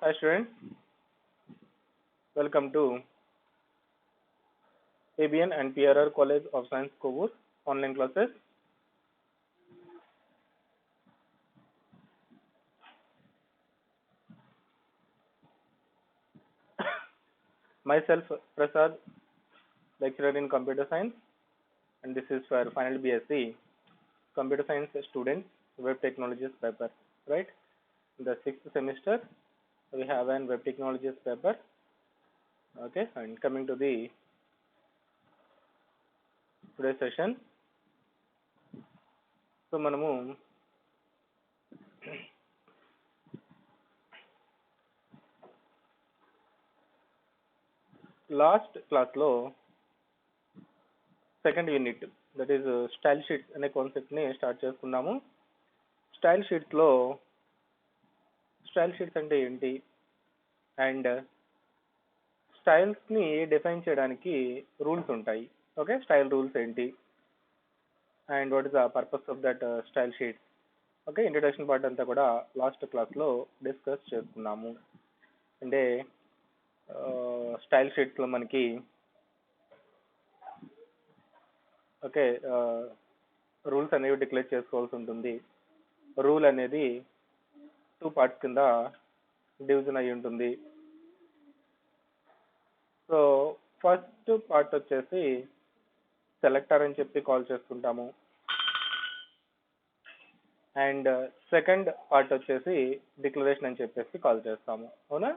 Hi students, welcome to ABN and PRR College of Science Kovur online classes. Myself Prasad, lecturer in computer science, and this is for final BSc computer science students web technologies paper, right? In the 6th semester we have an web technologies paper. Okay, and coming to the today's session. So మనము last class లో second unit that is style sheets అనే concept ని start చేసుకున్నాము. Style sheets అంటే ఏంటి and styles ని define చేయడానికి rules ఉంటాయి. ఓకే, స్టైల్ రూల్స్ ఏంటి and what is the purpose of that style sheets. Okay, introduction part అంతా కూడా లాస్ట్ క్లాస్ లో డిస్కస్ చేసుకున్నాము. అంటే స్టైల్ షీట్స్ లో మనకి ఓకే రూల్స్ అనేవి డిక్లేర్ చేసుకోవాల్సి ఉంటుంది. రూల్ అనేది 2 పార్ట్స్ కింద డివిజన్ అయి ఉంటుంది. సో ఫస్ట్ పార్ట్ వచ్చేసి సెలెక్టర్ అని చెప్పి కాల్ చేసుకుంటాము అండ్ సెకండ్ పార్ట్ వచ్చేసి డిక్లరేషన్ అని చెప్పేసి కాల్ చేస్తాము. అవునా?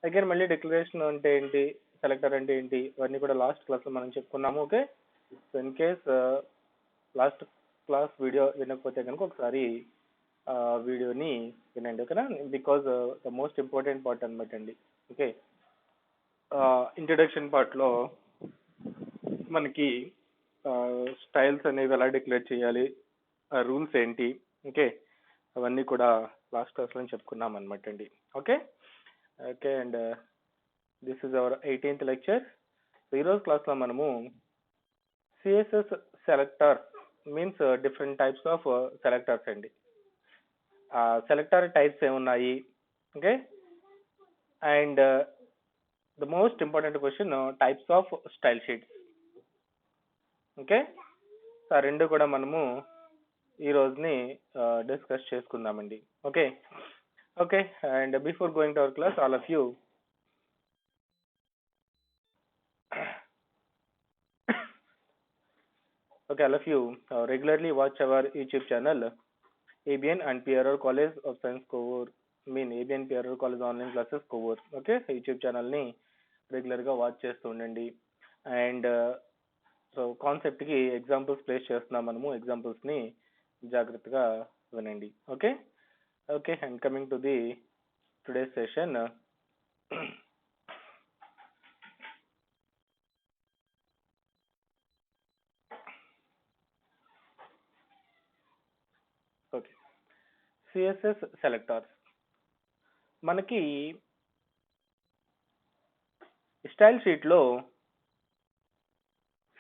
అగైన్ మళ్ళీ డిక్లరేషన్ అంటే ఏంటి, సెలెక్టర్ అంటే ఏంటి, ఇవన్నీ కూడా లాస్ట్ క్లాస్లో మనం చెప్పుకున్నాము. Okay, so in case last class video వినకపోతే కనుక ఒకసారి వీడియోని వినండి. ఓకేనా? Because the most important part అనమాట అండి. ఓకే, ఇంట్రడక్షన్ పార్ట్లో మనకి స్టైల్స్ అనేవి ఎలా డిక్లేర్ చేయాలి, రూల్స్ ఏంటి, ఓకే అవన్నీ కూడా లాస్ట్ క్లాస్లో చెప్పుకున్నాం అనమాట అండి. Okay okay and this is our 18th lecture. ఈరోజు క్లాస్లో మనము CSS selector means different types of selectors అండి. సెలెక్టర్ టైప్స్ ఏమున్నాయి, okay and the most important question types of style sheets. Okay, ఆ రెండు కూడా మనము ఈ రోజుని డిస్కస్ చేసుకుందామండి. Okay okay and before going to our class, all of you regularly watch our YouTube channel ABN and PRR College of Science Kovur, ABN PRR College online classes Kovur. Okay, YouTube ఛానల్ని రెగ్యులర్గా watch చేస్తూ ఉండండి. And so కాన్సెప్ట్కి examples place చేస్తున్నాం మనము, ఎగ్జాంపుల్స్ని జాగ్రత్తగా వినండి. Okay okay and coming to the today's session. Okay, CSS selectors మనకి style షీట్లో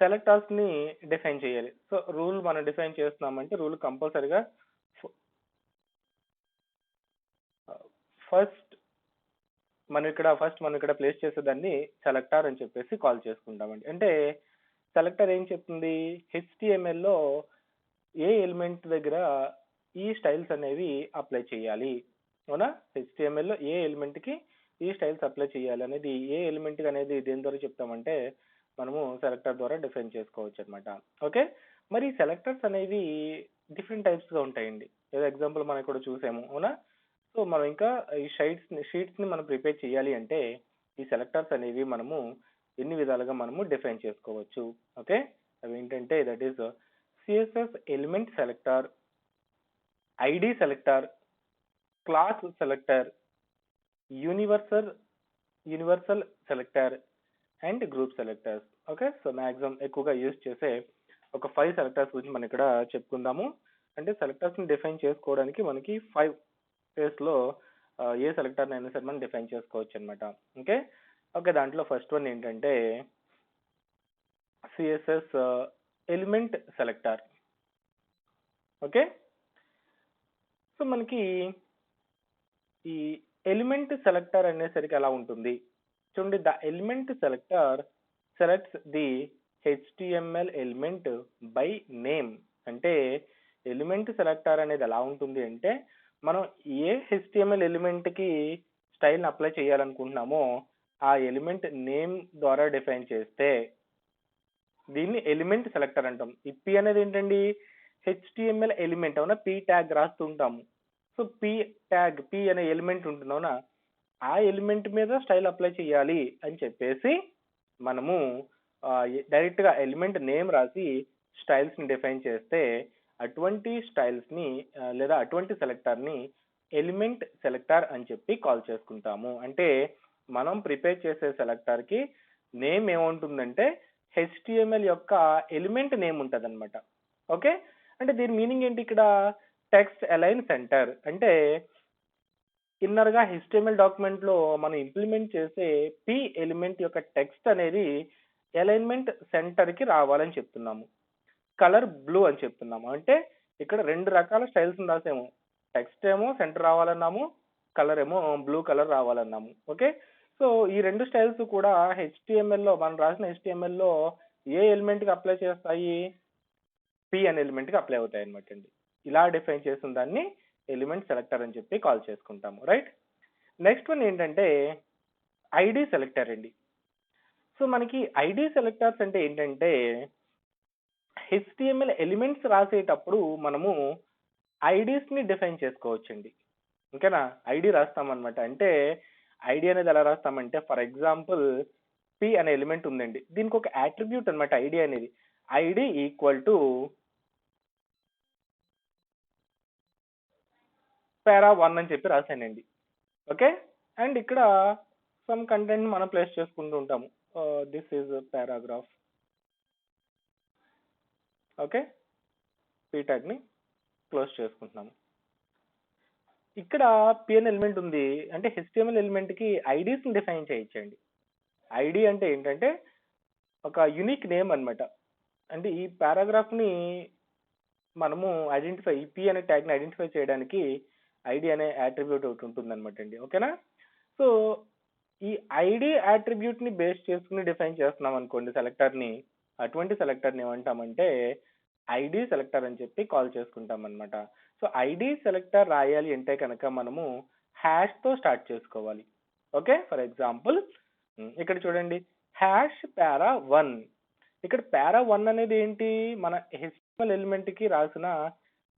సెలెక్టర్స్ని డిఫైన్ చేయాలి. సో రూల్ మనం డిఫైన్ చేస్తున్నామంటే రూల్ కంపల్సరీగా ఫస్ట్ మనం ఇక్కడ ప్లేస్ చేసేదాన్ని సెలెక్టర్ అని చెప్పేసి కాల్ చేసుకుంటామండి. అంటే సెలెక్టర్ ఏం చెప్తుంది, HTML లో ఏ ఎలిమెంట్ దగ్గర ఈ స్టైల్స్ అనేవి అప్లై చేయాలి. అవునా? HTML లో ఏ ఎలిమెంట్కి ఈ స్టైల్స్ అప్లై చేయాలి అనేది, ఏ ఎలిమెంట్ అనేది దేని ద్వారా చెప్తామంటే మనము సెలెక్టర్ ద్వారా డిఫైన్ చేసుకోవచ్చు అనమాట. ఓకే, మరి సెలెక్టర్స్ అనేవి డిఫరెంట్ టైప్స్గా ఉంటాయండి. ఏదో ఎగ్జాంపుల్ మనం ఇక్కడ చూసాము. అవునా? సో మనం ఇంకా ఈ షీట్స్ని మనం ప్రిపేర్ చేయాలి అంటే ఈ సెలెక్టర్స్ అనేవి మనము ఎన్ని విధాలుగా మనము డిఫైన్ చేసుకోవచ్చు. ఓకే, అవి ఏంటంటే that is CSS element selector, ID selector, class selector, universal selector and group selectors. Okay, so maximum ఎక్కువగా యూజ్ చేసే ఒక 5 సెలెక్టర్స్ గురించి మనం ఇక్కడ చెప్పుకుందాము. అంటే సెలెక్టర్స్ని డిఫైన్ చేసుకోవడానికి మనకి 5 ఫేస్లో ఏ సెలెక్టర్ అయినా సరే మనం డిఫైన్ చేసుకోవచ్చు అనమాట. ఓకే ఓకే దాంట్లో ఫస్ట్ వన్ ఏంటంటే CSS element selector. Okay, so మనకి ఈ ఎలిమెంట్ సెలెక్టర్ అనేసరికి ఎలా ఉంటుంది చూడండి. The element selector selects the HTML element by name. అంటే ఎలిమెంట్ సెలెక్టర్ అనేది ఎలా ఉంటుంది అంటే మనం ఏ హెచ్టిఎంఎల్ ఎలిమెంట్ కి స్టైల్ అప్లై చేయాలనుకుంటున్నామో ఆ ఎలిమెంట్ నేమ్ ద్వారా డిఫైన్ చేస్తే దీన్ని ఎలిమెంట్ సెలెక్టర్ అంటాం. ఈ పి అనేది ఏంటండి హెచ్టిఎంఎల్ ఎలిమెంట్ అవునా, పి ట్యాగ్ రాస్తుంటాము. సో పి ట్యాగ్ పి అనే ఎలిమెంట్ ఉంటుంది అవునా, ఆ ఎలిమెంట్ మీద స్టైల్ అప్లై చేయాలి అని చెప్పేసి మనము డైరెక్ట్ గా ఎలిమెంట్ నేమ్ రాసి స్టైల్స్ ని డిఫైన్ చేస్తే అటువంటి స్టైల్స్ ని లేదా అటువంటి సెలెక్టర్ ని ఎలిమెంట్ సెలెక్టర్ అని చెప్పి కాల్ చేసుకుంటాము. అంటే మనం ప్రిపేర్ చేసే సెలెక్టర్ కి నేమ్ ఏముంటుందంటే హెచ్టిఎంఎల్ యొక్క ఎలిమెంట్ నేమ్ ఉంటుంది అనమాట. ఓకే, అంటే దీని మీనింగ్ ఏంటి ఇక్కడ, టెక్స్ట్ అలైన్ సెంటర్ అంటే ఇన్నర్ గా హెచ్టిఎంఎల్ డాక్యుమెంట్ లో మనం ఇంప్లిమెంట్ చేసే పి ఎలిమెంట్ యొక్క టెక్స్ట్ అనేది అలైన్మెంట్ సెంటర్ కి రావాలని చెప్తున్నాము. కలర్ బ్లూ అని చెప్తున్నాము. అంటే ఇక్కడ రెండు రకాల స్టైల్స్ రాసాము. టెక్స్ట్ ఏమో సెంటర్ రావాలన్నాము, కలర్ ఏమో బ్లూ కలర్ రావాలన్నాము. ఓకే, సో ఈ రెండు స్టైల్స్ కూడా హెచ్టిఎంఎల్ లో మనం రాసిన హెచ్టిఎంఎల్ లో ఏ ఎలిమెంట్ కి అప్లై చేస్తాయి, పి అనే ఎలిమెంట్ కి అప్లై అవుతాయి అనమాట అండి. ఇలా డిఫైన్ చేసిన దాన్ని ఎలిమెంట్ సెలెక్టర్ అని చెప్పి కాల్ చేసుకుంటాము. రైట్, నెక్స్ట్ వన్ ఏంటంటే ఐడి సెలెక్టర్ అండి. సో మనకి ఐడి సెలెక్టర్స్ అంటే ఏంటంటే హెచ్టిఎంఎల్ ఎలిమెంట్స్ రాసేటప్పుడు మనము ఐడీస్ ని డిఫైన్ చేసుకోవచ్చండి. ఓకేనా, ఐడి రాస్తామన్నమాట. అంటే ఐడి అనేది ఎలా రాస్తామంటే ఫర్ ఎగ్జాంపుల్ పి అనే ఎలిమెంట్ ఉందండి, దీనికి ఒక అట్రిబ్యూట్ అనమాట ఐడి అనేది. ఐడి ఈక్వల్ టు పారా 1 అని చెప్పి రాశానండి. ఓకే, అండ్ ఇక్కడ సమ్ కంటెంట్ మనం ప్లేస్ చేసుకుంటూ ఉంటాము. This is paragraph. Okay, P tag ని క్లోజ్ చేసుకుంటున్నాము. ఇక్కడ పిఎన్ ఎలిమెంట్ ఉంది అంటే హెచ్టిఎంఎల్ ఎలిమెంట్ కి ఐడీస్ ని డిఫైన్ చేయొచ్చండి. ఐడి అంటే ఏంటంటే ఒక యూనిక్ నేమ్ అన్నమాట. అంటే ఈ పారాగ్రాఫ్ ని మనము ఐడెంటిఫై, ఈ పి అనే ట్యాగ్ ని ఐడెంటిఫై చేయడానికి ఐడి అనే అట్రిబ్యూట్ ఒకటి ఉంటుంది అనమాట అండి. ఓకేనా, సో ఈ ఐడి అట్రిబ్యూట్ ని బేస్ చేసుకుని డిఫైన్ చేస్తున్నాం అనుకోండి సెలెక్టర్ ని, అటువంటి సెలెక్టర్ ని ఏమంటామంటే ఐడి సెలెక్టర్ అని చెప్పి కాల్ చేసుకుంటాం అనమాట. సో ఐడి సెలెక్టర్ రాయాలి అంటే కనుక మనము హ్యాష్ తో స్టార్ట్ చేసుకోవాలి. ఓకే, ఫర్ ఎగ్జాంపుల్ ఇక్కడ చూడండి హ్యాష్ పారా 1. ఇక్కడ పారా 1 అనేది ఏంటి, మన హెచ్టిఎంఎల్ ఎలిమెంట్ కి రాసిన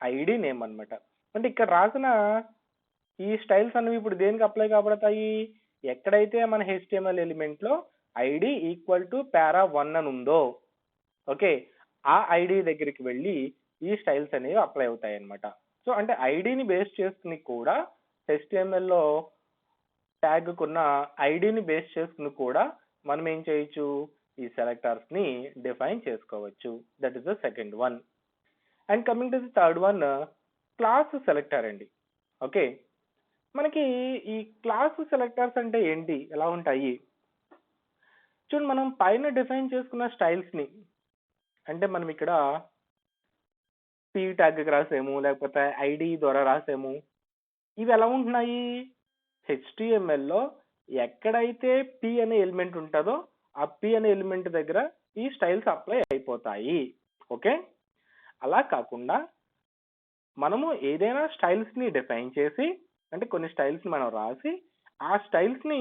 ఐడి నేమ్ అన్నమాట. అంటే ఇక్కడ రాసిన ఈ స్టైల్స్ అనేవి ఇప్పుడు దేనికి అప్లై కాబడతాయి, ఎక్కడైతే మన హెచ్టిఎంఎల్ ఎలిమెంట్ లో ఐడి ఈక్వల్ టు పారా 1 అని ఉందో ఓకే ఆ ఐడి దగ్గరికి వెళ్ళి ఈ స్టైల్స్ అనేవి అప్లై అవుతాయి అన్నమాట. సో అంటే ఐడిని బేస్ చేసుకుని కూడా హెచ్టిఎంఎల్ లో ట్యాగ్ కున్న ఐడిని బేస్ చేసుకుని కూడా మనం ఏం చేయొచ్చు, ఈ సెలెక్టర్స్ ని డిఫైన్ చేసుకోవచ్చు. That is the second one. And coming to the third one, class selector అండి. ఓకే, మనకి ఈ క్లాస్ సెలెక్టర్స్ అంటే ఏంటి, ఎలా ఉంటాయి చూడండి. మనం పైన డిఫైన్ చేసుకున్న స్టైల్స్ ని అంటే మనం ఇక్కడ పి ట్యాగ్ రాసాము లేకపోతే ఐడి ద్వారా రాసాము, ఇవి ఎలా ఉంటున్నాయి హెచ్టిఎంఎల్ లో ఎక్కడైతే పి అనే ఎలిమెంట్ ఉంటుందో ఆ పి అనే ఎలిమెంట్ దగ్గర ఈ స్టైల్స్ అప్లై అయిపోతాయి. ఓకే, అలా కాకుండా మనము ఏదైనా స్టైల్స్ ని డిఫైన్ చేసి అంటే కొన్ని స్టైల్స్ ని మనం రాసి ఆ స్టైల్స్ ని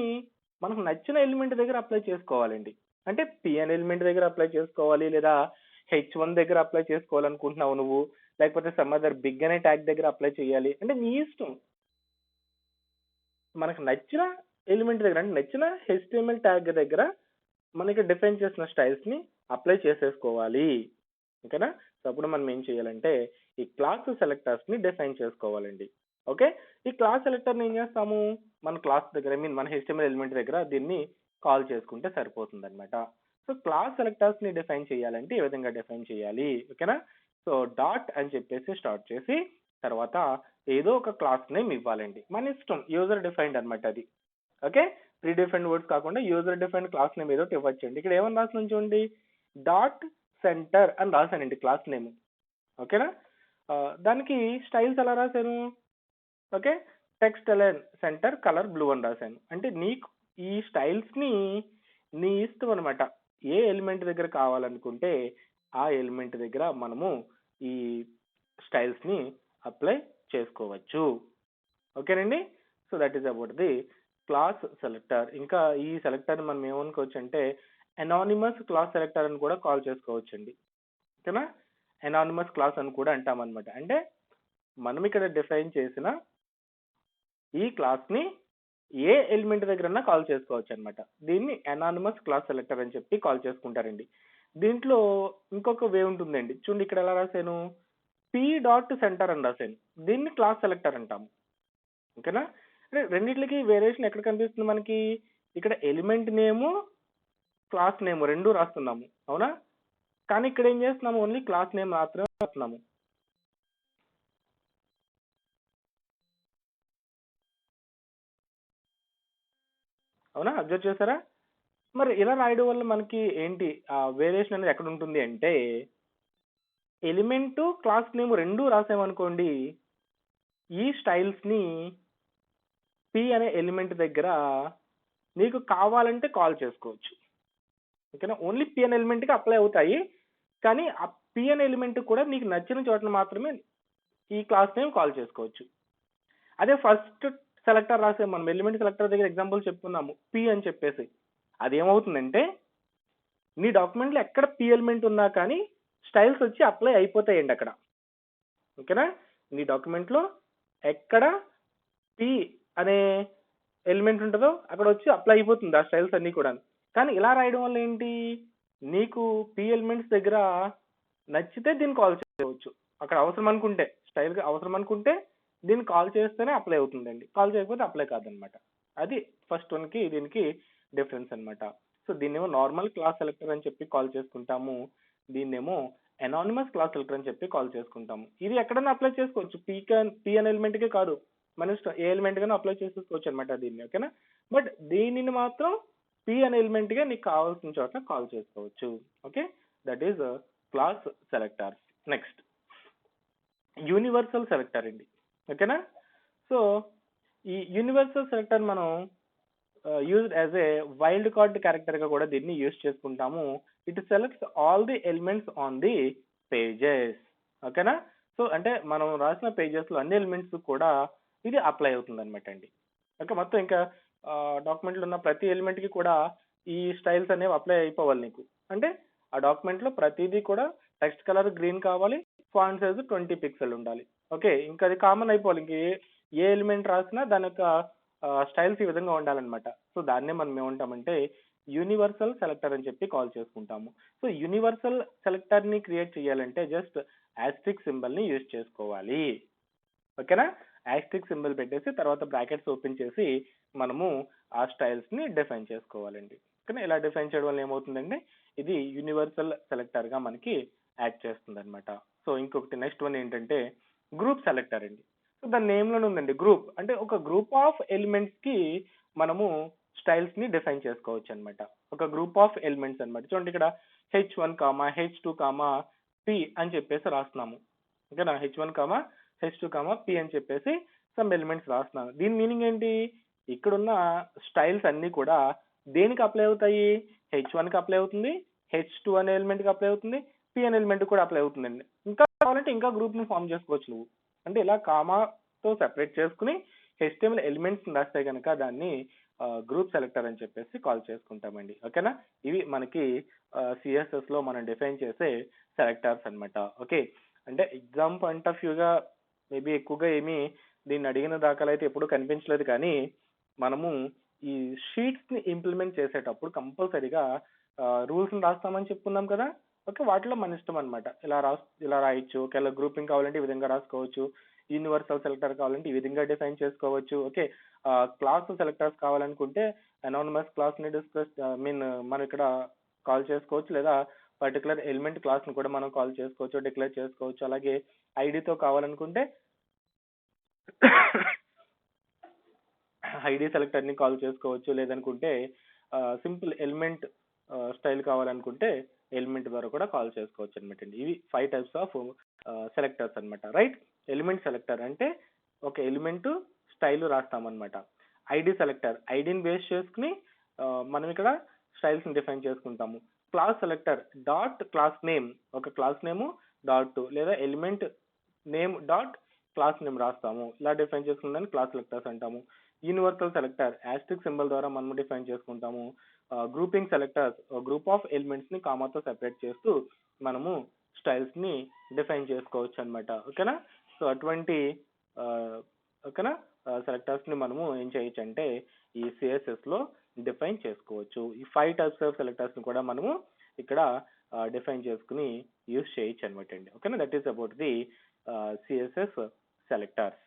మనకు నచ్చిన ఎలిమెంట్ దగ్గర అప్లై చేసుకోవాలండి. అంటే పి అనే ఎలిమెంట్ దగ్గర అప్లై చేసుకోవాలి, లేదా H1 దగ్గర అప్లై చేసుకోవాలనుకుంటున్నావు నువ్వు, లేకపోతే సమ్ అదర్ బిగ్ అనే ట్యాగ్ దగ్గర అప్లై చేయాలి అంటే నీ ఇష్టం. మనకు నచ్చిన ఎలిమెంట్ దగ్గర అంటే నచ్చిన HTML ట్యాగ్ దగ్గర మనకి డిఫైన్ చేసిన స్టైల్స్ ని అప్లై చేసేసుకోవాలి. ఓకేనా, సో అప్పుడు మనం ఏం చేయాలంటే ఈ క్లాస్ సెలెక్టర్స్ ని డిఫైన్ చేసుకోవాలండి. ఓకే, ఈ క్లాస్ సెలెక్టర్ ని ఏం చేస్తాము, మన క్లాస్ దగ్గర మన HTML ఎలిమెంట్ దగ్గర దీన్ని కాల్ చేసుకుంటే సరిపోతుంది అనమాట. సో క్లాస్ సెలెక్టర్స్ ని డిఫైన్ చేయాలంటే ఈ విధంగా డిఫైన్ చేయాలి. ఓకేనా, సో డాట్ అని చెప్పేసి స్టార్ట్ చేసి తర్వాత ఏదో ఒక క్లాస్ నేమ్ ఇవ్వాలండి, మన ఇష్టం, యూజర్ డిఫైన్డ్ అనమాట అది. ఓకే, ప్రీ డిఫైన్డ్ వర్డ్స్ కాకుండా యూజర్ డిఫైన్డ్ క్లాస్ నేమ్ ఏదో ఇవ్వచ్చండి. ఇక్కడ ఏమని రాసిన చూడండి, డాట్ సెంటర్ అని రాశానండి క్లాస్ నేమ్. ఓకేనా, దానికి స్టైల్స్ ఎలా రాశాను, okay text align centre colour blue అని రాశాను. అంటే నీకు ఈ స్టైల్స్ ని నీ ఇష్టం అనమాట. ఏ ఎలిమెంట్ దగ్గర కావాలనుకుంటే ఆ ఎలిమెంట్ దగ్గర మనము ఈ స్టైల్స్ ని అప్లై చేసుకోవచ్చు. ఓకేనండి. So that is about the class selector. ఇంకా ఈ సెలెక్టర్ మనం ఏమనుకోవచ్చు అంటే అనానిమస్ క్లాస్ సెలెక్టర్ అని కూడా కాల్ చేసుకోవచ్చు అండి. ఓకేనా? అనానిమస్ క్లాస్ అని కూడా అంటాం అనమాట. అంటే మనం ఇక్కడ డిఫైన్ చేసిన ఈ క్లాస్ ని ఏ ఎలిమెంట్ దగ్గరన్నా కాల్ చేసుకోవచ్చు అనమాట. దీన్ని అనానిమస్ క్లాస్ సెలెక్టర్ అని చెప్పి కాల్ చేసుకుంటారండి. దీంట్లో ఇంకొక వే ఉంటుందండి. చూడండి ఇక్కడ ఎలా రాశాను, పి డాట్ సెంటర్ అని రాశాను. దీన్ని క్లాస్ సెలెక్టర్ అంటాము. ఓకేనా? అంటే రెండిట్లకి వేరియేషన్ ఎక్కడ కనిపిస్తుంది మనకి, ఇక్కడ ఎలిమెంట్ నేము క్లాస్ నేమ్ రెండు రాస్తున్నాము, అవునా? కానీ ఇక్కడ ఏం చేస్తున్నాము, ఓన్లీ క్లాస్ నేమ్ మాత్రమే రాస్తున్నాము. అవునా? అబ్జర్వ్ చేశారా? మరి ఇలా రాయడం వల్ల మనకి ఏంటి వేరియేషన్ అనేది ఎక్కడ ఉంటుంది అంటే, ఎలిమెంట్ క్లాస్ నేమ్ రెండు రాసామనుకోండి, ఈ స్టైల్స్ ని పి అనే ఎలిమెంట్ దగ్గర నీకు కావాలంటే కాల్ చేసుకోవచ్చు. ఓకేనా? ఓన్లీ పి అనే ఎలిమెంట్ కి అప్లై అవుతాయి. కానీ ఆ పి అనే ఎలిమెంట్ కూడా నీకు నచ్చిన చోట మాత్రమే ఈ క్లాస్ నేమ్ కాల్ చేసుకోవచ్చు. అదే ఫస్ట్ సెలెక్టర్ రాసే మనం ఎలిమెంట్ సెలెక్టర్ దగ్గర ఎగ్జాంపుల్ చెప్పుకున్నాము పి అని చెప్పేసి, అది ఏమవుతుందంటే నీ డాక్యుమెంట్ లో ఎక్కడ పి ఎలిమెంట్ ఉన్నా కానీ స్టైల్స్ వచ్చి అప్లై అయిపోతాయండి అక్కడ. ఓకేనా? నీ డాక్యుమెంట్ లో ఎక్కడ పి అనే ఎలిమెంట్ ఉంటుందో అక్కడ వచ్చి అప్లై అయిపోతుంది ఆ స్టైల్స్ అన్ని కూడా. కానీ ఇలా రాయడం వల్ల ఏంటి, నీకు పి ఎలిమెంట్స్ దగ్గర నచ్చితే దీన్ని కాల్ చేయవచ్చు. అక్కడ అవసరం అనుకుంటే, స్టైల్ గా అవసరం అనుకుంటే దీన్ని కాల్ చేస్తేనే అప్లై అవుతుందండి, కాల్ చేయకపోతే అప్లై కాదనమాట. అది ఫస్ట్ వన్ కి దీనికి డిఫరెన్స్ అనమాట. సో దీన్నేమో నార్మల్ క్లాస్ సెలెక్టర్ అని చెప్పి కాల్ చేసుకుంటాము, దీన్నేమో అనానిమస్ క్లాస్ సెలెక్టర్ అని చెప్పి కాల్ చేసుకుంటాము. ఇది ఎక్కడైనా అప్లై చేసుకోవచ్చు, పి అనే ఎలిమెంట్ కే కాదు, మన ఇష్టం ఏ ఎలిమెంట్ గానే అప్లై చేసుకోవచ్చు అనమాట దీన్ని. ఓకేనా? బట్ దీనిని మాత్రం పి అనే ఎలిమెంట్ గా నీకు కావాల్సిన చోట కాల్ చేసుకోవచ్చు. Okay, that is class selectors. Next universal selector అండి. ఓకేనా? సో ఈ యూనివర్సల్ సెలెక్టర్ మనం used as a wild card character గా కూడా దీన్ని యూజ్ చేసుకుంటాము. It selects all the elements on the pages. ఓకేనా? సో అంటే మనం రాసిన పేజెస్ లో అన్ని ఎలిమెంట్స్ కూడా ఇది అప్లై అవుతుంది అనమాట అండి. ఓకే, మొత్తం ఇంకా డాక్యుమెంట్ లో ఉన్న ప్రతి ఎలిమెంట్ కి కూడా ఈ స్టైల్స్ అనేవి అప్లై అయిపోవాలి నీకు. అంటే ఆ డాక్యుమెంట్ లో ప్రతిదీ కూడా టెక్స్ట్ కలర్ గ్రీన్ కావాలి, ఫాంట్ సైజ్ 20 పిక్సెల్ ఉండాలి. ఓకే, ఇంకా అది కామన్ అయిపోవాలి. ఇంక ఏ ఎలిమెంట్ రాసినా దాని యొక్క స్టైల్స్ ఈ విధంగా ఉండాలన్నమాట. సో దాన్నే మనం ఏమంటామంటే యూనివర్సల్ సెలెక్టర్ అని చెప్పి కాల్ చేసుకుంటాము. సో యూనివర్సల్ సెలెక్టర్ ని క్రియేట్ చేయాలంటే జస్ట్ ఆస్ట్రిక్ సింబల్ ని యూజ్ చేసుకోవాలి. ఓకేనా? ఆస్ట్రిక్ సింబల్ పెట్టేసి తర్వాత బ్రాకెట్స్ ఓపెన్ చేసి మనము ఆ స్టైల్స్ ని డిఫైన్ చేసుకోవాలండి. ఓకేనా? ఇలా డిఫైన్ చేయడం వల్ల ఏమవుతుందంటే ఇది యూనివర్సల్ సెలెక్టర్ గా మనకి యాక్ట్ చేస్తుంది అనమాట. సో ఇంకొకటి నెక్స్ట్ వన్ ఏంటంటే గ్రూప్ సెలెక్టర్ అండి. సో దాని నేమ్ లోనే ఉందండి, గ్రూప్ అంటే ఒక గ్రూప్ ఆఫ్ ఎలిమెంట్స్ కి మనము స్టైల్స్ ని డిఫైన్ చేసుకోవచ్చు అనమాట. ఒక గ్రూప్ ఆఫ్ ఎలిమెంట్స్ అనమాట. చూడండి ఇక్కడ H1, H2, P అని చెప్పేసి రాస్తున్నాము. ఓకేనా? H1, H2, P అని చెప్పేసి సమ్ ఎలిమెంట్స్ రాస్తున్నాను. దీని మీనింగ్ ఏంటి, ఇక్కడున్న స్టైల్స్ అన్ని కూడా దేనికి అప్లై అవుతాయి, H1 కి అప్లై అవుతుంది, H2 అనే ఎలిమెంట్ కి అప్లై అవుతుంది, P అనే ఎలిమెంట్ కూడా అప్లై అవుతుందండి. ఇంకా కావాలంటే ఇంకా గ్రూప్ ని ఫామ్ చేసుకోవచ్చు నువ్వు. అంటే ఇలా కామాతో సెపరేట్ చేసుకుని HTML ఎలిమెంట్స్ రాస్తే కనుక దాన్ని గ్రూప్ సెలెక్టర్ అని చెప్పేసి కాల్ చేసుకుంటామండి. ఓకేనా? ఇవి మనకి సిఎస్ఎస్ లో మనం డిఫైన్ చేసే సెలెక్టర్స్ అన్నమాట. ఓకే, అంటే ఎగ్జామ్ పాయింట్ ఆఫ్ వ్యూగా మేబీ ఎక్కువగా ఏమీ దీన్ని అడిగిన దాఖలు అయితే ఎప్పుడూ కనిపించలేదు. కానీ మనము ఈ షీట్స్ ని ఇంప్లిమెంట్ చేసేటప్పుడు కంపల్సరీగా రూల్స్ రాస్తామని చెప్పుకున్నాం కదా. ఓకే, వాటిలో మన ఇష్టం అనమాట. ఇలా రాయొచ్చు, ఒకవేళ గ్రూపింగ్ కావాలంటే ఈ విధంగా రాసుకోవచ్చు, యూనివర్సల్ సెలెక్టర్ కావాలంటే ఈ విధంగా డిఫైన్ చేసుకోవచ్చు. ఓకే, క్లాస్ సెలెక్టర్స్ కావాలనుకుంటే అనానిమస్ క్లాస్ ని మనం ఇక్కడ కాల్ చేసుకోవచ్చు, లేదా పర్టికులర్ ఎలిమెంట్ క్లాస్ ని కూడా మనం కాల్ చేసుకోవచ్చు, డిక్లేర్ చేసుకోవచ్చు. అలాగే ఐడితో కావాలనుకుంటే ఐడి సెలెక్టర్ ని కాల్ చేసుకోవచ్చు, లేదనుకుంటే సింపుల్ ఎలిమెంట్ స్టైల్ కావాలనుకుంటే ఎలిమెంట్ ద్వారా కూడా కాల్ చేసుకోవచ్చు అనమాట అండి. ఇవి 5 టైప్స్ ఆఫ్ సెలెక్టర్స్ అనమాట. రైట్, ఎలిమెంట్ సెలెక్టర్ అంటే ఒక ఎలిమెంట్ స్టైల్ రాస్తామన్నమాట. ఐడి సెలెక్టర్, ఐడిని బేస్ చేసుకుని మనం ఇక్కడ స్టైల్స్ని డిఫైన్ చేసుకుంటాము. Class selector dot class name, ఒక క్లాస్ నేమ్ డాట్ లేదా element name dot class name రాస్తాము. ఇలా డిఫైన్ చేసుకుంటాను క్లాస్ సెలెక్టర్స్ అంటాము. యూనివర్సల్ సెలెక్టర్ యాస్ట్రిక్ సింబల్ ద్వారా మనం డిఫైన్ చేసుకుంటాము. Grouping selectors group of elements ని కామాతో సెపరేట్ చేస్తూ మనము స్టైల్స్ ని డిఫైన్ చేసుకోవచ్చు అనమాట. ఓకేనా? సో అటువంటి ఓకేనా సెలెక్టర్స్ ని మనము ఏం చేయొచ్చు అంటే ఈ సిఎస్ఎస్ లో డిఫైన్ చేసుకోవచ్చు. ఈ 5 టైప్స్ ఆఫ్ సెలెక్టర్స్ ని కూడా మనము ఇక్కడ డిఫైన్ చేసుకుని యూజ్ చేయొచ్చు అనమాట అండి. ఓకేనా? That is about the CSS selectors.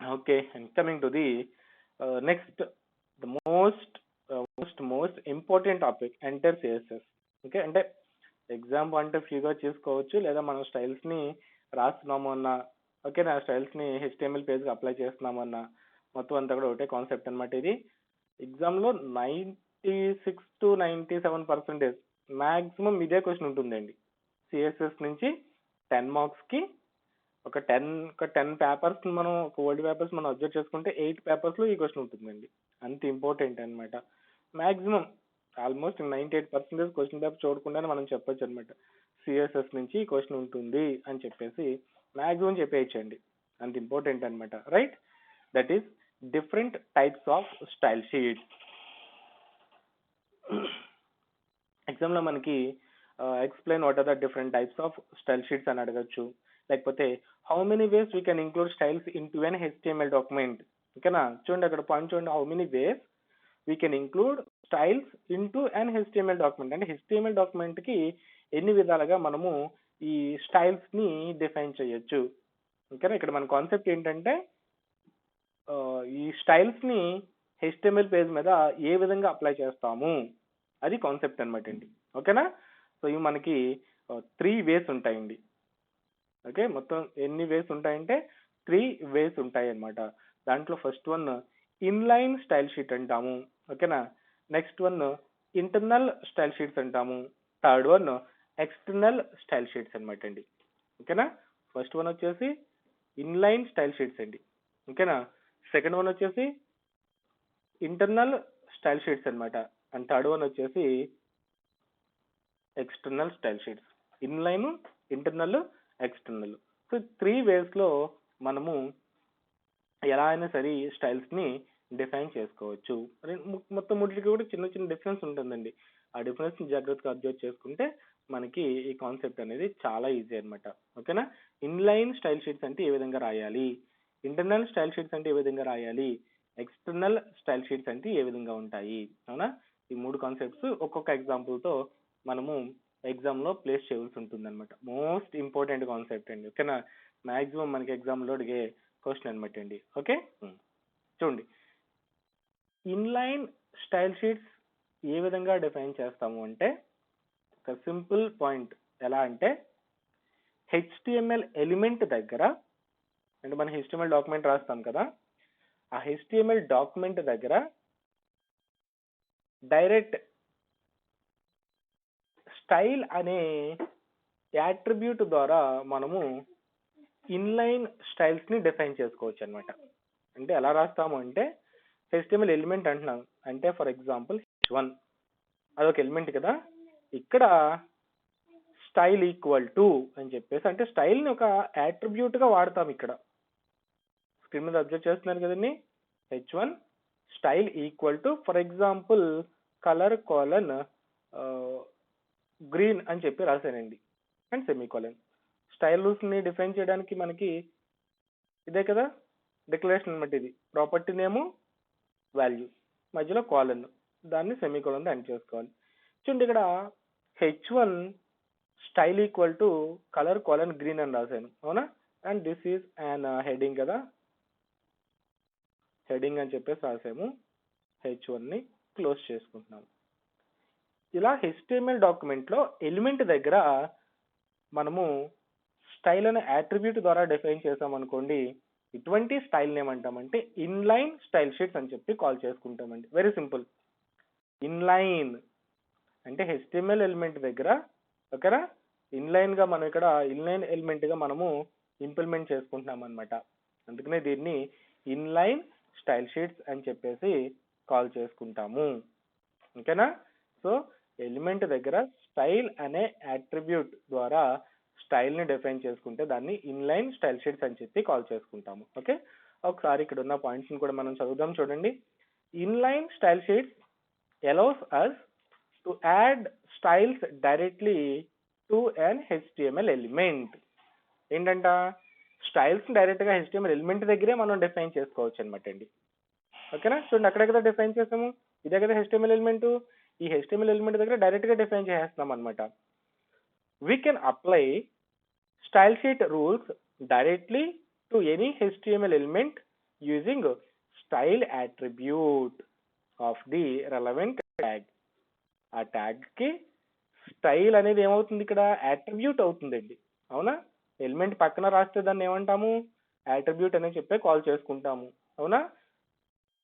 Okay, and coming to the next, the most important topic, enter CSS. Okay, అంటే ఎగ్జామ్ పాయింట్ ఆఫ్ వ్యూగా చూసుకోవచ్చు, లేదా మనం స్టైల్స్ ని రాస్తున్నాము అన్న, ఓకే, నా స్టైల్స్ ని HTML పేజ్కి అప్లై చేస్తున్నాము అన్న, మొత్తం అంతా కూడా ఒకటే కాన్సెప్ట్ అనమాట. ఇది ఎగ్జామ్ లో 96 to 97% మాక్సిమం ఇదే క్వశ్చన్ ఉంటుందండి. సిఎస్ఎస్ నుంచి 10 మార్క్స్ కి ఒక 10 పేపర్స్ మనం, ఒక వర్డ్ పేపర్స్ మనం అబ్జర్వ్ చేసుకుంటే 8 పేపర్స్ లో ఈ క్వశ్చన్ ఉంటుందండి. అంత ఇంపార్టెంట్ అనమాట. మాక్సిమం ఆల్మోస్ట్ 98% క్వశ్చన్ పేపర్ చూడకుండానే మనం చెప్పొచ్చు అనమాట, సిఎస్ఎస్ నుంచి ఈ క్వశ్చన్ ఉంటుంది అని చెప్పేసి మాక్సిమం చెప్పేయచ్చండి. అంత ఇంపార్టెంట్ అనమాట. Right? That is different types of style sheets. Exam లో మనకి explain what are the different types of style sheets అని అడగచ్చు. లేకపోతే how many ways we can include styles into an HTML document. ఓకేనా? చూడండి అక్కడ point చూడండి, how many ways we can include styles into an HTML document. అంటే HTML document కి ఎన్ని విధాలుగా మనము ఈ స్టైల్స్ ని డిఫైన్ చేయొచ్చు. ఓకేనా? ఇక్కడ మన కాన్సెప్ట్ ఏంటంటే ఈ స్టైల్స్ ని HTML పేజ్ మీద ఏ విధంగా అప్లై చేస్తాము, అది కాన్సెప్ట్ అనమాట అండి. ఓకేనా? సో ఇవి మనకి 3 వేస్ ఉంటాయండి. ఓకే, మొత్తం ఎన్ని వేస్ ఉంటాయంటే 3 వేస్ ఉంటాయి అన్నమాట. దాంట్లో first one inline style sheet అంటాము. ఓకేనా? Next one internal style sheets అంటాము. Third one external style sheets అనమాట అండి. ఓకేనా? ఫస్ట్ వన్ వచ్చేసి ఇన్లైన్ స్టైల్ షీట్స్ అండి. ఓకేనా? సెకండ్ వన్ వచ్చేసి ఇంటర్నల్ స్టైల్ షీట్స్ అనమాట. అండ్ థర్డ్ వన్ వచ్చేసి external style sheets. Inline, internal, external. So 3 ways లో మనము ఎలా అయినా సరే స్టైల్స్ ని డిఫైన్ చేసుకోవచ్చు. మొత్తం ముట్టికి కూడా చిన్న చిన్న డిఫరెన్స్ ఉంటుందండి. ఆ డిఫరెన్స్ ని జాగ్రత్తగా అబ్జర్వ్ చేసుకుంటే మనకి ఈ కాన్సెప్ట్ అనేది చాలా ఈజీ అనమాట. ఓకేనా? ఇన్లైన్ స్టైల్ షీట్స్ అంటే ఏ విధంగా రాయాలి, ఇంటర్నల్ స్టైల్ షీట్స్ అంటే ఏ విధంగా రాయాలి, ఎక్స్టర్నల్ స్టైల్ షీట్స్ అంటే ఏ విధంగా ఉంటాయి. అవునా? ఈ 3 కాన్సెప్ట్స్ ఒక్కొక్క ఎగ్జాంపుల్ తో మనము ఎగ్జామ్ లో ప్లేస్ చేయవలసి ఉంటుంది అనమాట. మోస్ట్ ఇంపార్టెంట్ కాన్సెప్ట్ అండి. ఓకేనా? మాక్సిమం మనకి ఎగ్జామ్ లో అడిగే క్వశ్చన్ అనమాట అండి. ఓకే, చూడండి, ఇన్లైన్ స్టైల్ షీట్స్ ఏ విధంగా డిఫైన్ చేస్తాము అంటే, ఒక సింపుల్ పాయింట్. ఎలా అంటే HTML ఎలిమెంట్ దగ్గర, అంటే మనం HTML డాక్యుమెంట్ రాస్తాం కదా, ఆ HTML డాక్యుమెంట్ దగ్గర డైరెక్ట్ స్టైల్ అనే యాట్రిబ్యూట్ ద్వారా మనము ఇన్లైన్ స్టైల్స్ ని డిఫైన్ చేసుకోవచ్చు అనమాట. అంటే ఎలా రాస్తాము అంటే, HTML ఎలిమెంట్ అంటున్నాం అంటే ఫర్ ఎగ్జాంపుల్ H1 అదొక ఎలిమెంట్ కదా, ఇక్కడ స్టైల్ ఈక్వల్ టు అని చెప్పేసి, అంటే స్టైల్ ని ఒక యాట్రిబ్యూట్ గా వాడతాం. ఇక్కడ స్క్రీన్ మీద అబ్జర్వ్ చేస్తున్నారు కదండి, H1 style equal to for example colour colon green అని చెప్పి రాశానండి, అండ్ సెమీకోలన్. స్టైల్ రూల్స్ ని డిఫైన్ చేయడానికి మనకి ఇదే కదా డిక్లరేషన్ అనమాట. ఇది ప్రాపర్టీ నేము, వాల్యూ, మధ్యలో కాలన్, దాన్ని సెమీకోలన్ ఎండ్ చేసుకోవాలి. చూడండి, ఇక్కడ H1 style equal to colour colon green అని రాశాను, అవునా? And this is and heading కదా, హెడింగ్ అని చెప్పేసి రాసాము. H1 ని క్లోజ్ చేసుకుంటున్నాము. ఇలా HTML డాక్యుమెంట్ లో ఎలిమెంట్ దగ్గర మనము స్టైల్ అనే అట్రిబ్యూట్ ద్వారా డిఫైన్ చేసాం అనుకోండి, ఇటువంటి స్టైల్ ఏమంటామంటే ఇన్లైన్ స్టైల్ షీట్స్ అని చెప్పి కాల్ చేసుకుంటామండి. Very simple. ఇన్లైన్ అంటే HTML ఎలిమెంట్ దగ్గర, ఓకేనా, ఇన్లైన్ గా మనం ఇక్కడ ఇన్లైన్ ఎలిమెంట్ గా మనము ఇంప్లిమెంట్ చేసుకుంటున్నాం అనమాట. అందుకనే దీన్ని ఇన్లైన్ స్టైల్ షీట్స్ అని చెప్పేసి కాల్ చేసుకుంటాము. ఓకేనా? సో ఎలిమెంట్ దగ్గర స్టైల్ అనే అట్రిబ్యూట్ ద్వారా స్టైల్ ని డిఫైన్ చేసుకుంటే దాన్ని ఇన్లైన్ స్టైల్ షీట్స్ అని చెప్పి కాల్ చేసుకుంటాము. ఓకే, ఒకసారి ఇక్కడ ఉన్న పాయింట్స్ ని కూడా మనం చదువుదాం. చూడండి, inline style sheets allows us to add styles directly to an HTML element. ఏంటంట, స్టైల్స్ డైరెక్ట్ గా HTML ఎలిమెంట్ దగ్గరే మనం డిఫైన్ చేసుకోవచ్చు అనమాట అండి. ఓకేనా? చూడండి, అక్కడే కదా డిఫైన్ చేసాము, ఇదే కదా HTML ఎలిమెంట్. ఈ HTML ఎలిమెంట్ దగ్గర డైరెక్ట్ గా డిఫైన్ చేసేస్తున్నాం అనమాట. We can apply style sheet rules directly to any HTML element using style attribute of the relevant tag. ఆ ట్యాగ్ కి స్టైల్ అనేది ఏమవుతుంది, ఇక్కడ అట్రిబ్యూట్ అవుతుందండి. అవునా? ఎలిమెంట్ పక్కన రాస్తే దాన్ని ఏమంటాము, అట్రిబ్యూట్ అని చెప్పి కాల్ చేసుకుంటాము. అవునా?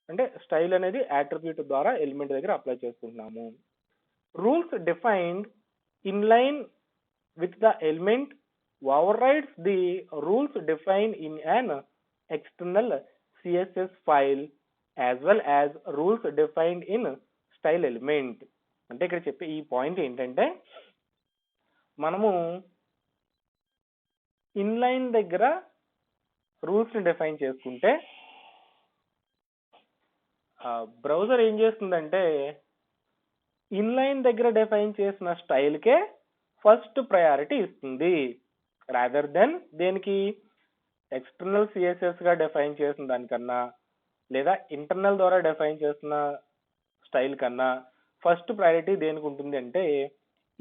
అంటే స్టైల్ అనేది అట్రిబ్యూట్ ద్వారా ఎలిమెంట్ దగ్గర అప్లై చేసుకుంటున్నాము. Rules defined in line with the element overrides the rules defined in an external CSS file as well as rules defined in style element. అంటే ఇక్కడ చెప్పే ఈ పాయింట్ ఏంటంటే, మనము ఇన్లైన్ దగ్గర రూల్స్ ని డిఫైన్ చేసుకుంటే బ్రౌజర్ ఏం చేస్తుందంటే ఇన్లైన్ దగ్గర డిఫైన్ చేసిన స్టైల్ కే ఫస్ట్ ప్రయారిటీ ఇస్తుంది, రాదర్ దెన్ దేనికి, ఎక్స్టర్నల్ సిఎస్ఎస్ గా డిఫైన్ చేసిన దానికన్నా లేదా ఇంటర్నల్ ద్వారా డిఫైన్ చేసిన స్టైల్ కన్నా ఫస్ట్ ప్రయారిటీ దేనికి ఉంటుంది అంటే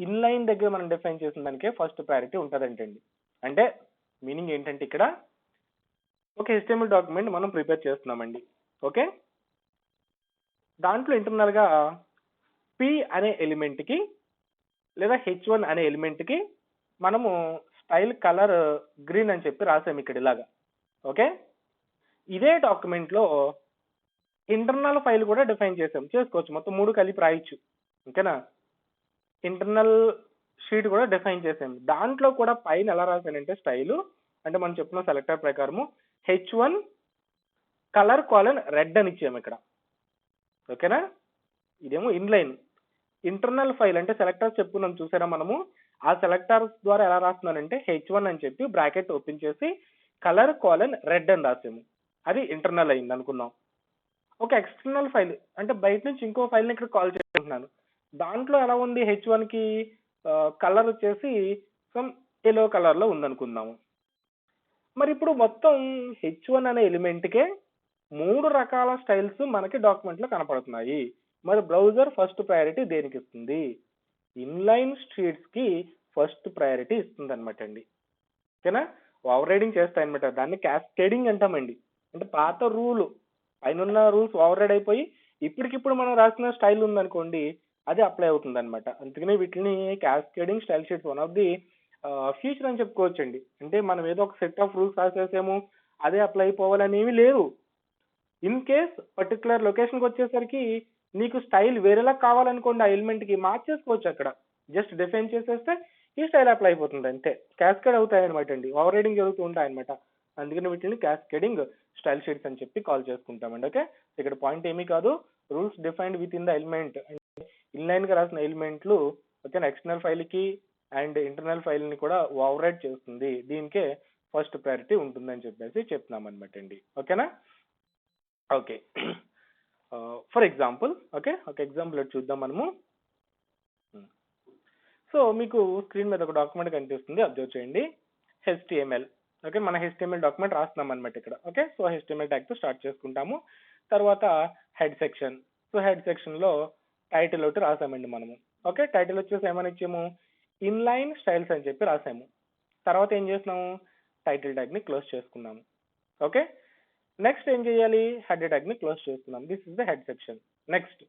ఇన్లైన్ దగ్గర మనం డిఫైన్ చేసిన దానికే ఫస్ట్ ప్రయారిటీ ఉంటుందంటండి. అంటే మీనింగ్ ఏంటంటే, ఇక్కడ ఒక HTML డాక్యుమెంట్ మనం ప్రిపేర్ చేస్తున్నామండి. ఓకే, దాంట్లో ఇంటర్నల్ గా P అనే ఎలిమెంట్ కి లేదా H1 అనే ఎలిమెంట్ కి మనము స్టైల్ కలర్ గ్రీన్ అని చెప్పి రాసాము ఇక్కడ ఇలాగా. ఓకే, ఇదే డాక్యుమెంట్ లో ఇంటర్నల్ ఫైల్ కూడా డిఫైన్ చేసుకోవచ్చు, మొత్తం 3 కలిపి రాయొచ్చు. ఓకేనా? ఇంటర్నల్ షీట్ కూడా డిఫైన్ చేసాము, దాంట్లో కూడా పైన ఎలా రాశానంటే స్టైల్ అంటే మనం చెప్తున్న సెలెక్టర్ ప్రకారము H1 కలర్ కాలన్ రెడ్ అని ఇచ్చాము ఇక్కడ. ఓకేనా? ఇదేమో ఇన్లైన్. ఇంటర్నల్ ఫైల్ అంటే సెలెక్టర్స్ చెప్పుకున్నాం చూసారా మనము, ఆ సెలెక్టర్స్ ద్వారా ఎలా రాస్తున్నానంటే H1 అని చెప్పి బ్రాకెట్ ఓపెన్ చేసి కలర్ కాలన్ రెడ్ అని రాసాము, అది ఇంటర్నల్ అయింది అనుకున్నాం. ఒక ఎక్స్టర్నల్ ఫైల్ అంటే బయట నుంచి ఇంకో ఫైల్ ని ఇక్కడ కాల్ చేసుకుంటున్నాను, దాంట్లో ఎలా ఉంది, H1 కి కలర్ వచ్చేసి సమ్ ఎల్లో కలర్ లో ఉందనుకుందాము. మరి ఇప్పుడు మొత్తం H1 అనే ఎలిమెంట్ కే 3 రకాల స్టైల్స్ మనకి డాక్యుమెంట్ లో కనపడుతున్నాయి. మరి బ్రౌజర్ ఫస్ట్ ప్రయారిటీ దేనికి ఇస్తుంది, ఇన్లైన్ షీట్స్ కి ఫస్ట్ ప్రయారిటీ ఇస్తుంది అనమాట అండి. ఓకేనా? ఓవర్ రైడింగ్ చేస్తాయి అనమాట, దాన్ని క్యాస్కేడింగ్ అంటామండి. అంటే పాత రూల్ పైన రూల్స్ ఓవర్ రైడ్ అయిపోయి ఇప్పటికిప్పుడు మనం రాసిన స్టైల్ ఉందనుకోండి, అది అప్లై అవుతుంది అనమాట. అందుకనే వీటిని cascading style sheets one of the future అని చెప్పుకోవచ్చండి. అంటే మనం ఏదో ఒక సెట్ ఆఫ్ రూల్స్ రాసేసాము అదే అప్లై అయిపోవాలని ఏమీ లేదు. ఇన్ కేస్ పర్టికులర్ లొకేషన్కి వచ్చేసరికి నీకు స్టైల్ వేరేలా కావాలనుకోండి, ఆ ఎలిమెంట్ కి మార్చేసుకోవచ్చు, అక్కడ జస్ట్ డిఫైన్ చేసేస్తే ఈ స్టైల్ అప్లై అయిపోతుంది అంతే. క్యాస్కేడ్ అవుతాయి అనమాట అండి, ఓవర్ రైడింగ్ జరుగుతూ ఉంటాయి అనమాట. అందుకని వీటిని క్యాస్కేడింగ్ స్టైల్ షీట్స్ అని చెప్పి కాల్ చేసుకుంటామండి. ఓకే, ఇక్కడ పాయింట్ ఏమీ కాదు, rules defined with in the element, inline గా రాసిన ఎలిమెంట్లు ఓకే ఎక్స్టర్నల్ ఫైల్ కి అండ్ ఇంటర్నల్ ఫైల్ ని కూడా ఓవర్ రైడ్ చేస్తుంది, దీనికే ఫస్ట్ ప్రయారిటీ ఉంటుందని చెప్పేసి చెప్తున్నాం అనమాట అండి. ఓకేనా? ఓకే, ఫర్ ఎగ్జాంపుల్ ఓకే ఒక ఎగ్జాంపుల్ చూద్దాం మనము. సో మీకు స్క్రీన్ మీద ఒక డాక్యుమెంట్ కనిపిస్తుంది, అబ్జర్వ్ చేయండి. HTML. ఓకే, మన HTML డాక్యుమెంట్ రాస్తున్నాం అనమాట ఇక్కడ. ఓకే, సో HTML ట్యాగ్ తో స్టార్ట్ చేసుకుంటాము. తర్వాత head section. So head section లో టైటిల్ ఒకటి రాసామండి మనము. ఓకే, టైటిల్ వచ్చేసి ఏమని ఇచ్చాము, ఇన్లైన్ స్టైల్స్ అని చెప్పి రాసాము. తర్వాత ఏం చేస్తున్నాము, టైటిల్ ట్యాగ్ ని క్లోజ్ చేసుకున్నాము. ఓకే, నెక్స్ట్ ఏం చేయాలి, హెడ్ ట్యాగ్ ని క్లోజ్ చేసుకున్నాం. This is the head section. Next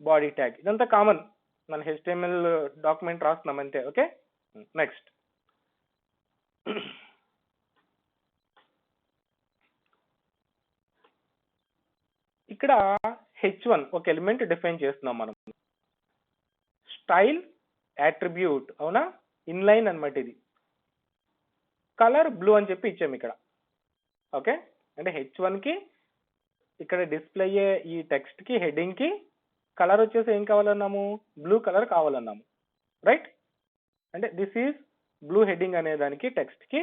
body tag, ఇదంతా కామన్, మన HTML డాక్యుమెంట్ రాస్తున్నాం అంతే. ఓకే, నెక్స్ట్ ఇక్కడ H1 ఒక ఎలిమెంట్ డిఫైన్ చేస్తున్నాం మనం, స్టైల్ అట్రిబ్యూట్. అవునా? ఇన్లైన్ అనమాట ఇది. కలర్ బ్లూ అని చెప్పి ఇచ్చాము ఇక్కడ. ఓకే, అంటే H1కి ఇక్కడ డిస్ప్లే అయ్యే ఈ టెక్స్ట్ కి హెడ్డింగ్ కి కలర్ వచ్చేసి ఏం కావాలన్నాము, బ్లూ కలర్ కావాలన్నాము, రైట్. అంటే దిస్ ఈజ్ బ్లూ హెడ్డింగ్ అనే దానికి టెక్స్ట్ కి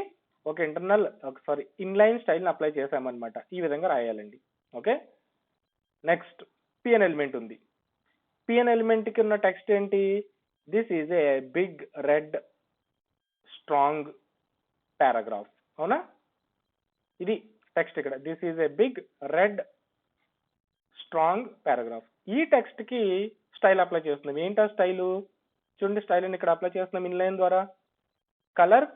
ఒక ఇన్లైన్ స్టైల్ ని అప్లై చేసామన్నమాట. ఈ విధంగా రాయాలండి. ఓకే, నెక్స్ట్ పిఎన్ ఎలిమెంట్ ఉంది. పిఎన్ ఎలిమెంట్ కి ఉన్న టెక్స్ట్ ఏంటి, this is a big red strong paragraph. అవునా, ఇది టెక్స్ట్ ఇక్కడ. This is a big red strong paragraph. ఈ టెక్స్ట్ కి స్టైల్ అప్లై చేస్తున్నాం. ఏంటా స్టైలు చూడండి, స్టైల్ ఇక్కడ అప్లై చేస్తున్నాం ఇన్లైన్ ద్వారా. కలర్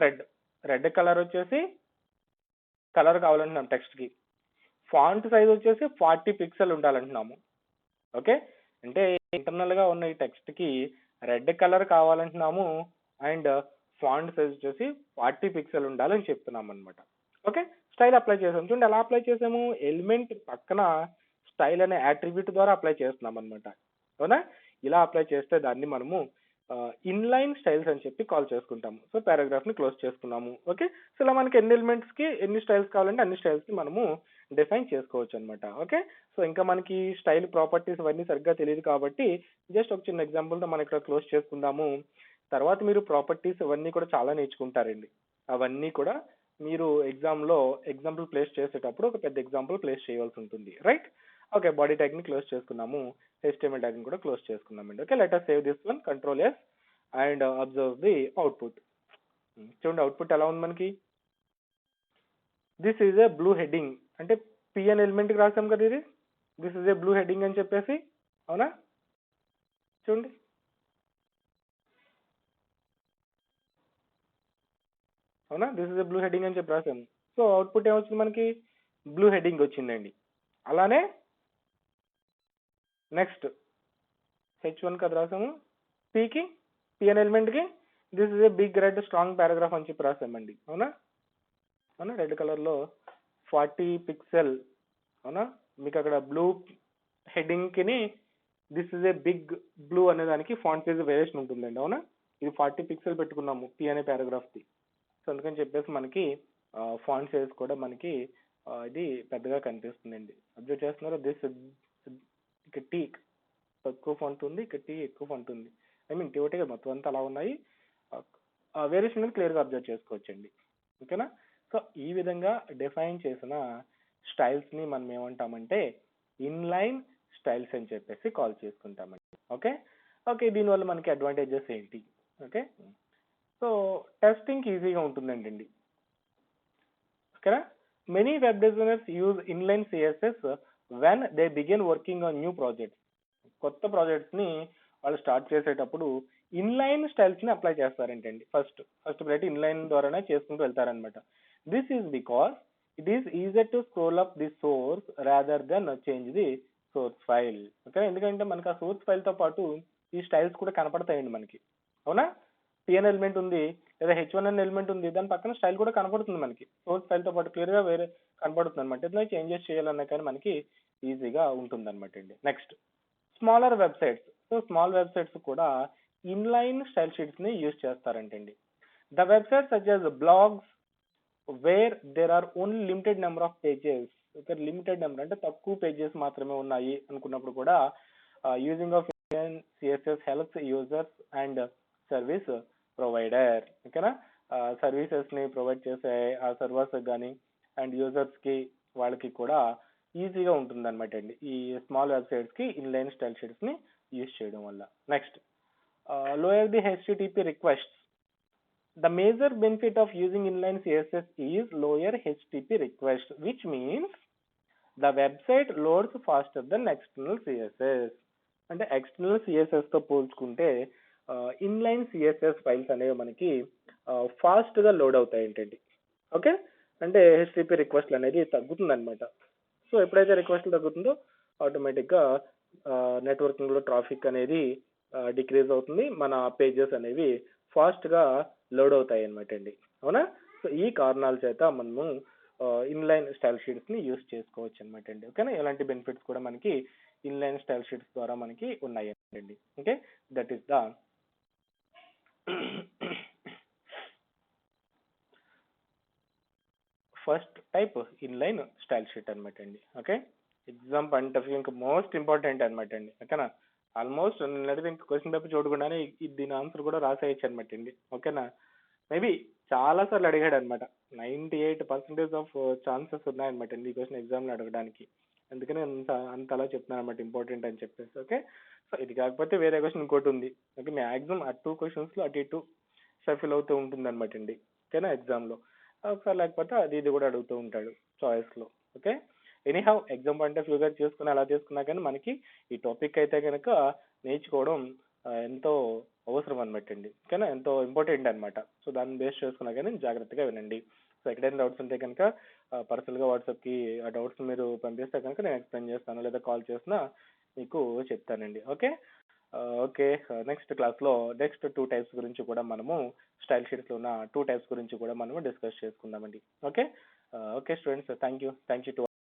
రెడ్, రెడ్ కలర్ వచ్చేసి కలర్ కావాలంటున్నాం టెక్స్ట్ కి. ఫాంట్ సైజ్ వచ్చేసి 40 పిక్సెల్ ఉండాలంటున్నాము. ఓకే, అంటే ఇంటర్నల్ గా ఉన్న ఈ టెక్స్ట్ కి రెడ్ కలర్ కావాలంటున్నాము అండ్ ఫాంట్ సైజ్ వచ్చేసి 40 పిక్సెల్ ఉండాలని చెప్తున్నాం అనమాట. ఓకే, స్టైల్ అప్లై చేసాం. చూడండి ఎలా అప్లై చేసాము, ఎలిమెంట్ పక్కన స్టైల్ అనే అట్రిబ్యూట్ ద్వారా అప్లై చేస్తున్నాం అనమాట. అవునా, ఇలా అప్లై చేస్తే దాన్ని మనము ఇన్లైన్ స్టైల్స్ అని చెప్పి కాల్ చేసుకుంటాము. సో పారాగ్రాఫ్ ని క్లోజ్ చేసుకున్నాము. ఓకే, సో ఇలా మనకి ఎన్ని ఎలిమెంట్స్ కి ఎన్ని స్టైల్స్ కావాలంటే అన్ని స్టైల్స్ కి మనము డిఫైన్ చేసుకోవచ్చు అనమాట. ఓకే, సో ఇంకా మనకి స్టైల్ ప్రాపర్టీస్ అవన్నీ సరిగ్గా తెలియదు కాబట్టి జస్ట్ ఒక చిన్న ఎగ్జాంపుల్ తో మనం ఇక్కడ క్లోజ్ చేసుకుందాము. తర్వాత మీరు ప్రాపర్టీస్ అవన్నీ కూడా చాలా నేర్చుకుంటారండి. అవన్నీ కూడా మీరు ఎగ్జామ్ లో ఎగ్జాంపుల్ ప్లేస్ చేసేటప్పుడు ఒక పెద్ద ఎగ్జాంపుల్ ప్లేస్ చేయవలసి ఉంటుంది, రైట్. ఓకే, బాడీ ట్యాగ్ ని క్లోజ్ చేసుకున్నాము, HTML ట్యాగ్ ని కూడా క్లోజ్ చేసుకున్నామండి. Okay, let us save this one, control S and observe the output. చూడండి అవుట్పుట్ ఎలా ఉంది మనకి. This is A blue heading, అంటే పిఎన్ ఎలిమెంట్ కి రాసాం కదా ఇది. This is A blue heading అని చెప్పేసి, అవునా, చూడండి. అవునా, దిస్ ఇస్ బ్లూ హెడ్డింగ్ అని చెప్పి రాసాము. సో అవుట్పుట్ ఏమొచ్చింది మనకి, బ్లూ హెడ్డింగ్ వచ్చిందండి. అలానే నెక్స్ట్ H1 కదా రాసాము, పికి పిఎన్ ఎలిమెంట్ కి this is a big red strong paragraph అని చెప్పి రాసామండి. అవునా, అవునా, రెడ్ కలర్ లో 40 పిక్సెల్. అవునా, మీకు అక్కడ బ్లూ హెడ్డింగ్ కి this is a big blue అనే దానికి ఫాంట్ సైజ్ వేరియేషన్ ఉంటుందండి. అవునా, ఇది 40 పిక్సెల్ పెట్టుకున్నాము పి అనే పారాగ్రాఫ్ కి. సో అందుకని చెప్పేసి మనకి ఫాంట్ సైజ్ కూడా మనకి ఇది పెద్దగా కనిపిస్తుందండి. అబ్జర్వ్ చేస్తున్నారు, దిస్ ఇక్కడ టీ తక్కువ ఫాంట్ ఉంది, ఇక్కడ టీ ఎక్కువ ఫాంట్ ఉంది. ఐ మీన్ టీ ఒకటే మొత్తం అంతా అలా ఉన్నాయి. వేరియేషన్ అనేది క్లియర్గా అబ్జర్వ్ చేసుకోవచ్చండి. ఓకేనా, సో ఈ విధంగా డిఫైన్ చేసిన స్టైల్స్ ని మనం ఏమంటామంటే ఇన్లైన్ స్టైల్స్ అని చెప్పేసి కాల్ చేసుకుంటామండి. ఓకే, ఓకే, దీనివల్ల మనకి అడ్వాంటేజెస్ ఏంటి. ఓకే, సో టెస్టింగ్ ఈజీగా ఉంటుందండి. ఓకేనా, many web designers use inline CSS when they begin working on new projects. కొత్త ప్రాజెక్ట్స్ ని వాళ్ళు స్టార్ట్ చేసేటప్పుడు ఇన్లైన్ స్టైల్స్ ని అప్లై చేస్తారంటండి. ఫస్ట్ ప్రయారిటీ ఇన్లైన్ ద్వారానే చేసుకుంటూ వెళ్తారనమాట. This is because it is easier to scroll up the source rather than change the source file. Okay, ఎందుకంటే మనకి ఆ సోర్స్ ఫైల్ తో పాటు ఈ స్టైల్స్ కూడా కనపడతాయండి మనకి. అవునా, పిఎన్ ఎలిమెంట్ ఉంది లేదా H1 అనే ఎలిమెంట్ ఉంది, దాని పక్కన స్టైల్ కూడా కనపడుతుంది మనకి. సోర్స్ ఫైల్ తో పాటు క్లియర్ గా వేరే కనపడుతుంది అనమాట. ఏదైనా చేంజెస్ చేయాలన్నా కానీ మనకి ఈజీగా ఉంటుంది అనమాట అండి. Next smaller websites. So small websites కూడా ఇన్లైన్ స్టైల్ షీట్స్ ని యూజ్ చేస్తారంటండి. The website such as blogs where there are only limited number of pages. ఇక్కడ లిమిటెడ్ నెంబర్ అంటే తక్కువ పేజెస్ మాత్రమే ఉన్నాయి అనుకున్నప్పుడు కూడా using of CSS helps users and service provider. ఓకేనా, సర్వీసెస్ ని ప్రొవైడ్ చేసే ఆ సర్వర్స్ కానీ అండ్ యూజర్స్ కి వాళ్ళకి కూడా ఈజీగా ఉంటుంది అనమాట అండి ఈ స్మాల్ వెబ్సైట్స్ కి ఇన్లైన్ స్టైల్ షీట్స్ ని యూజ్ చేయడం వల్ల. Next lower the HTTP request. The major benefit of using inline CSS is lower HTTP request, which means the website loads faster than external CSS. అంటే external CSS తో పోల్చుకుంటే inline CSS files అనేవి మనకి fast గా load అవుతాయి ఏంటండి. Okay, అంటే HTTP రిక్వెస్ట్లు అనేది తగ్గుతుంది అనమాట. సో ఎప్పుడైతే రిక్వెస్ట్ తగ్గుతుందో ఆటోమేటిక్ గా నెట్వర్కింగ్ లో ట్రాఫిక్ అనేది డిక్రీజ్ అవుతుంది, మన పేజెస్ అనేవి ఫాస్ట్ గా లోడ్ అవుతాయి అనమాట అండి. అవునా, సో ఈ కారణాల చేత మనము ఇన్లైన్ స్టైల్ షీట్స్ ని యూజ్ చేసుకోవచ్చు అనమాట అండి. ఓకేనా, ఎలాంటి బెనిఫిట్స్ కూడా మనకి ఇన్లైన్ స్టైల్ షీట్స్ ద్వారా మనకి ఉన్నాయి అండి. Okay, that is the first type inline style sheet అనమాట అండి. Okay, exam point of view ఇంకా మోస్ట్ ఇంపార్టెంట్ అనమాట అండి. ఓకేనా, ఆల్మోస్ట్ నేను అడిగితే ఇంకా క్వశ్చన్ పేపర్ చూడకుండానే దీని ఆన్సర్ కూడా రాసేయచ్చు అనమాట అండి. ఓకేనా, మేబీ చాలా సార్లు అడిగాడు అనమాట. 98% ఆఫ్ ఛాన్సెస్ ఉన్నాయన్నమాట అండి ఈ క్వశ్చన్ ఎగ్జామ్లో అడగడానికి. అందుకనే అంత అలా చెప్తున్నాను అనమాట, ఇంపార్టెంట్ అని చెప్పేసి. ఓకే, సో ఇది కాకపోతే వేరే క్వశ్చన్ ఇంకోటి ఉంది. ఓకే, మ్యాక్సిమం ఆ 2 క్వశ్చన్స్లో అటు ఇటు షఫిల్ అవుతూ ఉంటుంది అనమాట అండి. ఓకేనా, ఎగ్జామ్లో ఒకసారి లేకపోతే అది ఇది కూడా అడుగుతూ ఉంటాడు చాయిస్లో. Okay, anyhow exam point of వ్యూగా చేసుకుని అలా చేసుకున్నా కానీ మనకి ఈ టాపిక్ అయితే కనుక నేర్చుకోవడం ఎంతో అవసరం అనమాట అండి. ఓకేనా, ఎంతో ఇంపార్టెంట్ అనమాట. సో దాన్ని బేస్ చేసుకున్నా కానీ జాగ్రత్తగా వినండి. సో ఎక్కడైనా డౌట్స్ ఉంటే కనుక పర్సనల్గా వాట్సాప్కి ఆ డౌట్స్ మీరు పంపిస్తే కనుక నేను ఎక్స్ప్లెయిన్ చేస్తాను, లేదా కాల్ చేసినా మీకు చెప్తానండి. ఓకే, ఓకే, నెక్స్ట్ క్లాస్లో నెక్స్ట్ 2 టైప్స్ గురించి కూడా మనము స్టైల్ షీట్స్లో ఉన్న 2 టైప్స్ గురించి కూడా మనము డిస్కస్ చేసుకుందామండి. Okay, okay students, thank you to